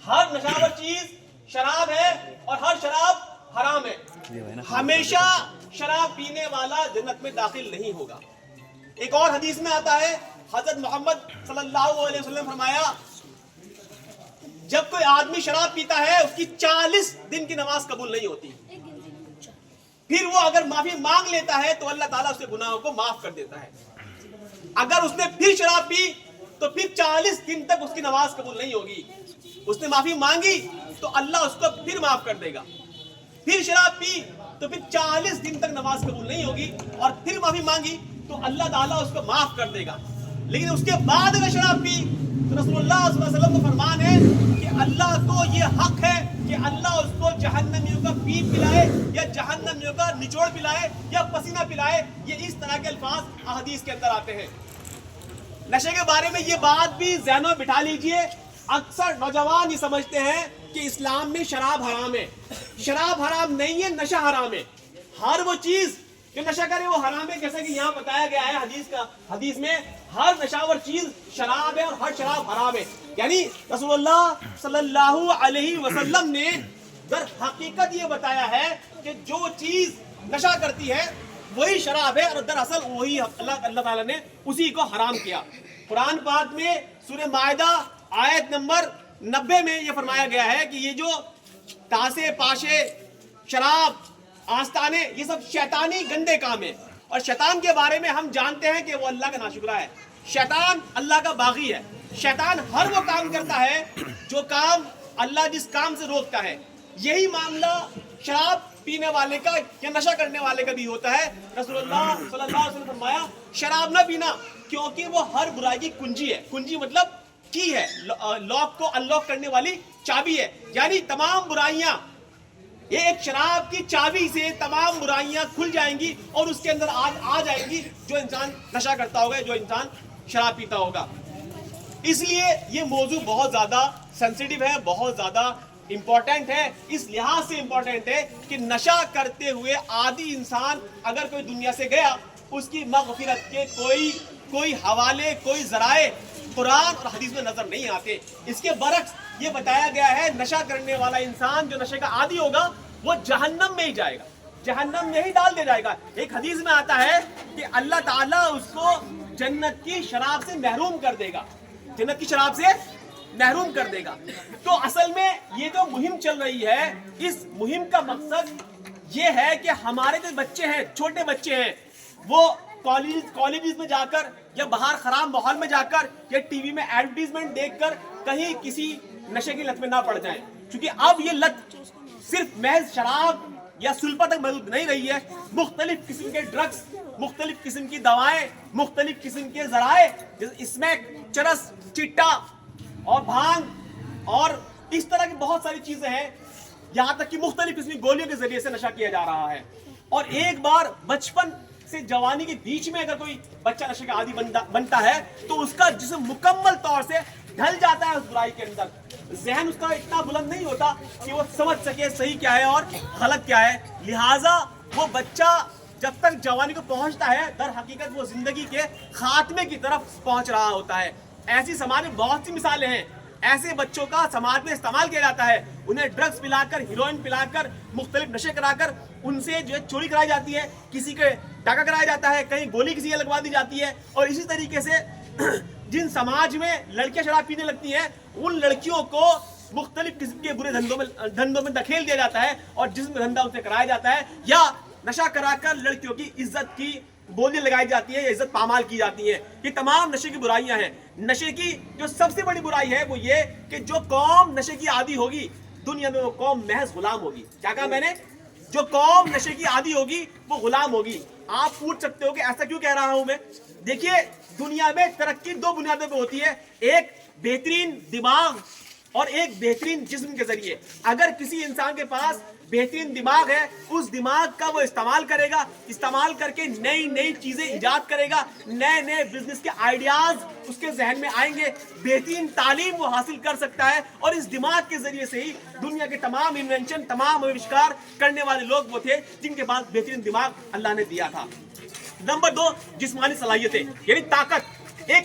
ہر نشاور چیز شراب ہے اور ہر شراب حرام ہے. ہمیشہ شراب پینے والا جنت میں داخل نہیں ہوگا. ایک اور حدیث میں آتا ہے, حضرت محمد صلی اللہ علیہ وسلم فرمایا, جب کوئی آدمی شراب پیتا ہے اس کی 40 دن کی نماز قبول نہیں ہوتی. پھر وہ اگر معافی مانگ لیتا ہے تو اللہ تعالیٰ اس کے گناہوں کو معاف کر دیتا ہے. اگر اس نے پھر شراب پی تو پھر 40 دن تک اس کی نماز قبول نہیں ہوگی. اس نے معافی مانگی تو اللہ اس کو پھر معاف کر دے گا. پھر شراب پی تو پھر 40 دن تک نماز قبول نہیں ہوگی, اور پھر معافی مانگی تو اللہ تعالیٰ اس کو معاف کر دے گا. لیکن اس کے بعد اگر شراب پی تو رسول اللہ صلی اللہ علیہ وسلم کا فرمان ہے کہ اللہ کو یہ حق ہے کہ اللہ اس کو جہنمیوں کا پیپ پلائے یا جہنمیوں کا نچوڑ پلائے یا پسینہ پلائے. یہ اس طرح کے الفاظ احادیث کے اندر آتے ہیں. نشے کے بارے میں یہ بات بھی ذہنوں میں بٹھا لیجئے, اکثر نوجوان یہ سمجھتے ہیں کہ اسلام میں شراب حرام ہے. شراب حرام نہیں ہے, نشہ حرام ہے. ہر وہ چیز جو نشہ کرے وہ حرام ہے, جیسا کہ یہاں بتایا گیا ہے حدیث میں ہر نشاور چیز شراب ہے اور ہر شراب حرام ہے. یعنی رسول اللہ صلی اللہ علیہ وسلم نے در حقیقت یہ بتایا ہے کہ جو چیز نشہ کرتی ہے وہی شراب ہے, اور دراصل وہی اللہ تعالیٰ نے اسی کو حرام کیا. قرآن پاک میں سورہ مائدہ آیت نمبر 90 میں یہ فرمایا گیا ہے کہ یہ جو تاشے پاشے شراب آستانے یہ سب شیطانی گندے کام ہیں. اور شیطان کے بارے میں ہم جانتے ہیں کہ وہ اللہ کا ناشکرہ ہے. شیطان اللہ کا باغی ہے. شیطان ہر وہ کام کرتا ہے جو کام اللہ جس کام سے روکتا ہے. یہی معاملہ شراب پینے والے کا یا نشہ کرنے والے کا بھی ہوتا ہے. رسول اللہ صلی اللہ علیہ وسلم فرمایا شراب نہ پینا کیونکہ وہ ہر برائی کی کنجی ہے. کنجی مطلب کی ہے, لاک کو انلاک کرنے والی چابی ہے. یعنی تمام برائیاں یہ ایک شراب کی چابی سے تمام برائیاں کھل جائیں گی اور اس کے اندر آ جائیں گی جو انسان نشہ کرتا ہوگا, جو انسان شراب پیتا ہوگا. اس لیے یہ موضوع بہت زیادہ سینسیٹیو ہے, بہت زیادہ امپورٹنٹ ہے. اس لحاظ سے امپورٹنٹ ہے کہ نشہ کرتے ہوئے عادی انسان اگر کوئی دنیا سے گیا, اس کی مغفرت کے کوئی حوالے, کوئی ذرائع قرآن اور حدیث میں نظر نہیں آتے. اس کے برعکس یہ بتایا گیا ہے نشہ کرنے والا انسان جو نشے کا عادی ہوگا وہ جہنم میں ہی جائے گا, جہنم میں ہی ڈال دیا جائے گا. ایک حدیث میں آتا ہے کہ اللہ تعالیٰ اس کو جنت کی شراب سے محروم کر دے گا, جنت کی شراب سے محروم کر دے گا. تو اصل میں یہ جو مہم چل رہی ہے, اس مہم کا مقصد یہ ہے کہ ہمارے جو بچے ہیں, چھوٹے بچے ہیں, وہ کالجز میں جا کر یا باہر خراب ماحول میں جا کر یا ٹی وی میں ایڈورٹیزمنٹ دیکھ کر کہیں کسی نشے کی لت میں نہ پڑ جائیں. کیونکہ اب یہ لت صرف محض شراب یا سلفا تک محدود نہیں رہی ہے. مختلف قسم کے ڈرگز, مختلف قسم کی دوائیں, مختلف قسم کے ذرائع جیسے اسمیک, چرس, چٹا اور بھانگ اور اس طرح کی بہت ساری چیزیں ہیں, یہاں تک کہ مختلف قسم کی گولیوں کے ذریعے سے نشہ کیا جا رہا ہے. اور ایک بار بچپن سے جوانی کے بیچ میں اگر کوئی بچہ نشے کا عادی بنتا ہے تو اس کا جسم مکمل طور سے ڈھل جاتا ہے اس برائی کے اندر. ذہن اس کا اتنا بلند نہیں ہوتا کہ وہ سمجھ سکے صحیح کیا ہے اور غلط کیا ہے. لہٰذا وہ بچہ جب تک جوانی کو پہنچتا ہے در حقیقت وہ زندگی کے خاتمے کی طرف پہنچ رہا ہوتا ہے. ایسی سماج میں بہت سی مثالیں ہیں. ایسے بچوں کا سماج میں استعمال کیا جاتا ہے, انہیں ڈرگز پلا کر, ہیروئن پلا کر, مختلف نشے کرا کر ان سے جو ہے چوری کرائی جاتی ہے, کسی کے ڈاکہ کرایا جاتا ہے, کہیں گولی کسی کو لگوا دی جاتی ہے. اور اسی طریقے سے جن سماج میں لڑکیاں شراب پینے لگتی ہیں ان لڑکیوں کو مختلف قسم کے برے دھندوں میں دھکیل دیا جاتا ہے اور جسم کا دھندا ان سے کرایا جاتا ہے, یا نشہ کرا کر لڑکیوں کی عزت کی بولی لگائی جاتی ہے یا عزت پامال کی جاتی ہے. یہ تمام نشے کی برائیاں ہیں. نشے کی جو سب سے بڑی برائی ہے وہ یہ کہ جو قوم نشے کی عادی ہوگی دنیا میں وہ قوم محض غلام ہوگی. کیا کہا میں نے؟ جو قوم نشے کی عادی ہوگی وہ غلام ہوگی. آپ پوچھ سکتے ہو کہ ایسا کیوں کہہ رہا ہوں میں؟ دیکھیے دنیا میں ترقی دو بنیادوں پہ ہوتی ہے, ایک بہترین دماغ اور ایک بہترین جسم کے ذریعے. اگر کسی انسان کے پاس بہترین دماغ ہے اس دماغ کا وہ استعمال کرے گا, استعمال کر کے نئی نئی چیزیں ایجاد کرے گا, نئے نئے بزنس کے آئیڈیاز اس کے ذہن میں آئیں گے, بہترین تعلیم وہ حاصل کر سکتا ہے. اور اس دماغ کے ذریعے سے ہی دنیا کے تمام انوینشن, تمام آوشکار کرنے والے لوگ وہ تھے جن کے پاس بہترین دماغ اللہ نے دیا تھا. نمبر 2 جسمانی صلاحیتیں یعنی طاقت. ایک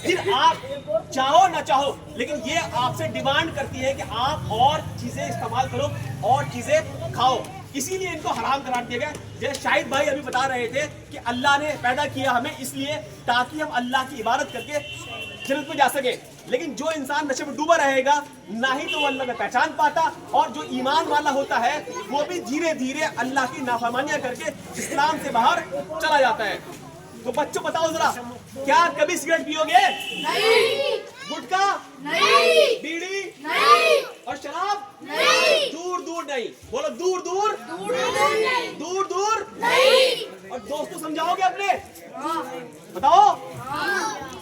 پھر آپ چاہو نہ چاہو لیکن یہ آپ سے ڈیمانڈ کرتی ہے کہ آپ اور چیزیں استعمال کرو اور چیزیں کھاؤ. اسی لیے ان کو حرام قرار دیا گیا. جیسے شاہد بھائی ابھی بتا رہے تھے کہ اللہ نے پیدا کیا ہمیں اس لیے تاکہ ہم اللہ کی عبادت کر کے جنت میں جا سکے. لیکن جو انسان نشے میں ڈوبا رہے گا نہ ہی تو وہ اللہ میں پہچان پاتا, اور جو ایمان والا ہوتا ہے وہ بھی دھیرے دھیرے اللہ کی نافرمانیاں کر کے اسلام سے باہر چلا جاتا ہے. تو بچوں بتاؤ ذرا, کیا کبھی سگریٹ پیو گے؟ نہیں. گٹکا؟ نہیں. بیڑی؟ نہیں. اور شراب؟ نہیں. دور دور نہیں. بولو دور دور. دور دور نہیں. اور دوست کو سمجھاؤ گے اپنے؟ بتاؤ.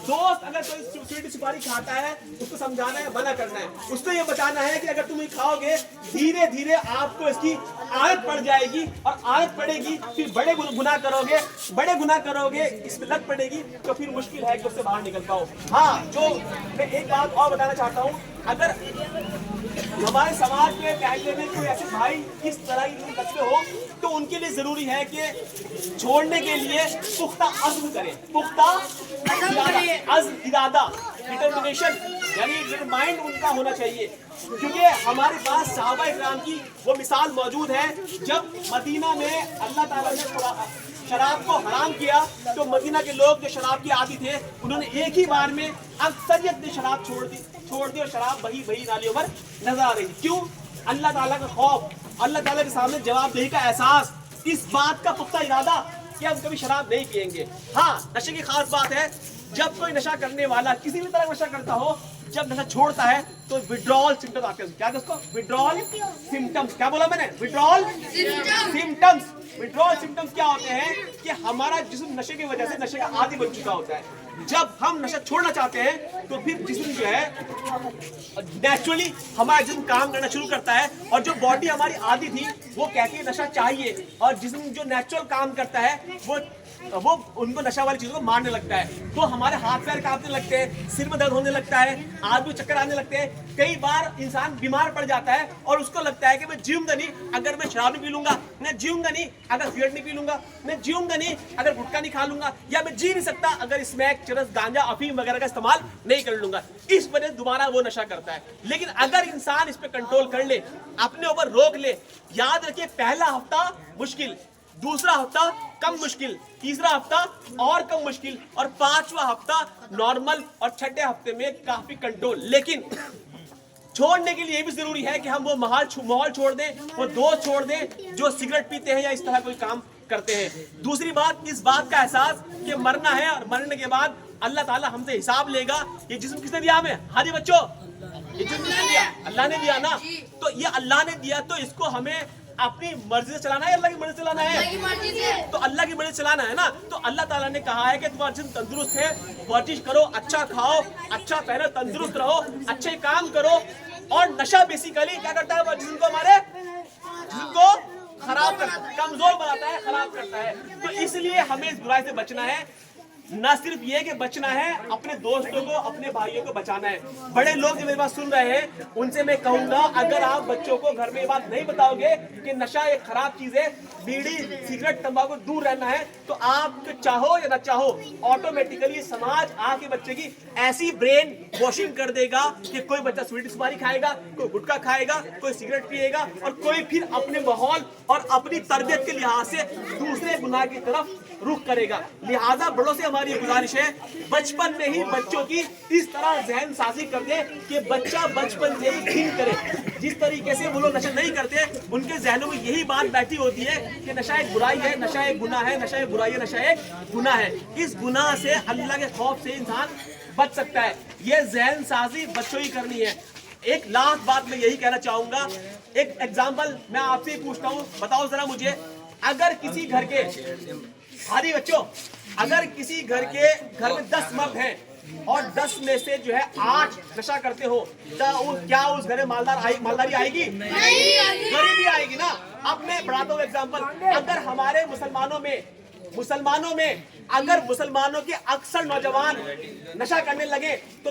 دوست اگر کوئی سویٹی سپاری کھاتا ہے اس کو سمجھانا ہے, منع کرنا ہے, اس کو یہ بتانا ہے کہ اگر تم یہ کھاؤ گے دھیرے دھیرے آپ کو اس کی عادت پڑ جائے گی, اور عادت پڑے گی پھر بڑے گناہ کرو گے, اس میں لت پڑے گی تو پھر مشکل ہے کہ اس سے باہر نکل پاؤ. ہاں, جو میں ایک بات اور بتانا چاہتا ہوں, اگر ہمارے سماج میں پہلے میں کوئی ایسے بھائی اس طرح کی لت میں ہو تو ان کے لیے ضروری ہے کہ چھوڑنے کے لیے پختہ عزم کریں. پختہ عزم, ارادہ, ڈٹرمنیشن, یعنی مائنڈ ان کا ہونا چاہیے. کیونکہ ہمارے پاس صحابہ اکرام کی وہ مثال موجود ہے. جب مدینہ میں اللہ تعالیٰ نے شراب کو حرام کیا تو مدینہ کے لوگ جو شراب کے عادی تھے انہوں نے ایک ہی بار میں اکثریت نے شراب چھوڑ دی اور شراب بہی نالیوں پر نظر آ رہی تھی. کیوں؟ اللہ تعالیٰ کا خوف, اللہ تعالیٰ کے سامنے جواب دہی کا احساس, اس بات کا پختہ ارادہ کہ ہم کبھی شراب نہیں پیئیں گے. ہاں, نشے کی خاص بات ہے, جب کوئی نشہ کرنے والا کسی بھی طرح نشہ کرتا ہو, جب نشہ چھوڑتا ہے تو withdrawal symptoms آتے ہیں. کیا اس کو withdrawal symptoms, کیا بولا میں نے؟ withdrawal symptoms. withdrawal symptoms کیا ہوتے ہیں کہ ہمارا جسم نشے کی وجہ سے نشے کا عادی بن چکا ہوتا ہے. جب ہم نشہ چھوڑنا چاہتے ہیں تو پھر جسم جو ہے نیچرلی ہمارا جسم کام کرنا شروع کرتا ہے, اور جو باڈی ہماری عادی تھی وہ کہتی ہے نشہ چاہیے, اور جسم جو نیچرل کام کرتا ہے وہ ان کو نشہ والی چیزوں کو مارنے لگتا ہے. تو ہمارے ہاتھ پیر کانپنے لگتے ہیں, سر میں درد ہونے لگتا ہے, آدمی چکر آنے لگتے ہیں. کئی بار انسان بیمار پڑ جاتا ہے اور اس کو لگتا ہے کہ میں جیوں گا نہیں اگر میں شراب نہیں پی لوں گا, میں جیوں گا نہیں اگر سگریٹ نہیں پی لوں گا, میں جیوں گا نہیں اگر گٹکا نہیں کھا لوں گا, یا میں جی نہیں سکتا اگر اسمیک, چرس, گانجا, افیم وغیرہ کا استعمال نہیں کر لوں گا. اس وجہ سے دوبارہ وہ نشہ کرتا ہے. لیکن اگر انسان اس پہ کنٹرول کر لے, اپنے اوپر روک لے, یاد رکھیے پہلا ہفتہ مشکل, دوسرا ہفتہ کم مشکل, تیسرا ہفتہ اور کم مشکل, اور پانچواں ہفتہ نارمل, اور چھٹے ہفتے میں کافی کنٹرول. لیکن چھوڑنے کے لیے یہ بھی ضروری ہے کہ ہم وہ ماحول چھوڑ دیں, وہ دوست چھوڑ دیں جو سگریٹ پیتے ہیں یا اس طرح کوئی کام کرتے ہیں. دوسری بات, اس بات کا احساس کہ مرنا ہے, اور مرنے کے بعد اللہ تعالیٰ ہم سے حساب لے گا. یہ جسم کس نے دیا ہمیں؟ ہاں جی بچوں, یہ جسم کس نے دیا؟ اللہ نے دیا نا. تو یہ اللہ نے دیا تو اس کو ہمیں اپنی مرضی سے چلانا ہے, اللہ کی مرضی سے چلانا ہے. تو اللہ کی مرضی سے چلانا ہے نا. تو اللہ تعالیٰ نے کہا ہے کہ تمہارا جسم تندرست ہے, ورزش کرو, اچھا کھاؤ, اچھا پہنو, تندرست رہو, اچھے کام کرو. اور نشہ بیسیکلی کیا کرتا ہے؟ وہ جسم کو, ہمارے جسم کو خراب کرتا ہے, کمزور بناتا ہے, خراب کرتا ہے. تو اس لیے ہمیں اس برائی سے بچنا ہے. نہ صرف یہ کہ بچنا ہے, اپنے دوستوں کو, اپنے بھائیوں کو بچانا ہے. بڑے لوگ جو میری بات سن رہے ہیں ان سے میں کہوں گا, اگر آپ بچوں کو گھر میں یہ بات نہیں بتاؤ گے کہ نشہ ایک خراب چیز ہے, بیڑی, سگریٹ, تمباکو دور رہنا ہے, تو آپ چاہو یا نہ چاہو آٹومیٹیکلی سماج آپ کے بچے کی ایسی برین واشنگ کر دے گا کہ کوئی بچہ سویٹی سپاری کھائے گا, کوئی گٹکا کھائے گا, کوئی سگریٹ پیے گا, اور کوئی پھر اپنے ماحول اور اپنی تربیت کے لحاظ سے دوسرے گناہ کی طرف رخ کرے گا. لہذا بڑوں سے ہماری گزارش ہے, بچپن میں ہی بچوں کی اس طرح ذہن سازی کر دے کہ بچہ بچپن سے ہی گھن کرے. جس طریقے سے وہ لوگ نشہ نہیں کرتے, ان کے ذہنوں میں یہی بات بیٹھی ہوتی ہے کہ نشہ ایک برائی ہے, نشہ ایک گناہ ہے, نشہ ایک برائی ہے, نشہ ایک گناہ ہے. اس گناہ سے, اللہ کے خوف سے انسان بچ سکتا ہے. یہ ذہن سازی بچوں ہی کرنی ہے. ایک لاسٹ بات میں یہی کہنا چاہوں گا, ایک ایگزامپل میں آپ سے ہی پوچھتا ہوں, بتاؤ ذرا مجھے, اگر کسی گھر کے, ہاری بچوں, اگر کسی گھر میں 10 مرد ہیں اور 10 میں سے جو ہے 8 نشہ کرتے ہو, تو کیا اس گھر میں مالداری آئے گی؟ غریبی آئے گی نا. اب میں بڑھاتا ہوں ایگزامپل, اگر ہمارے مسلمانوں میں اگر مسلمانوں کے اکثر نوجوان نشہ کرنے لگے تو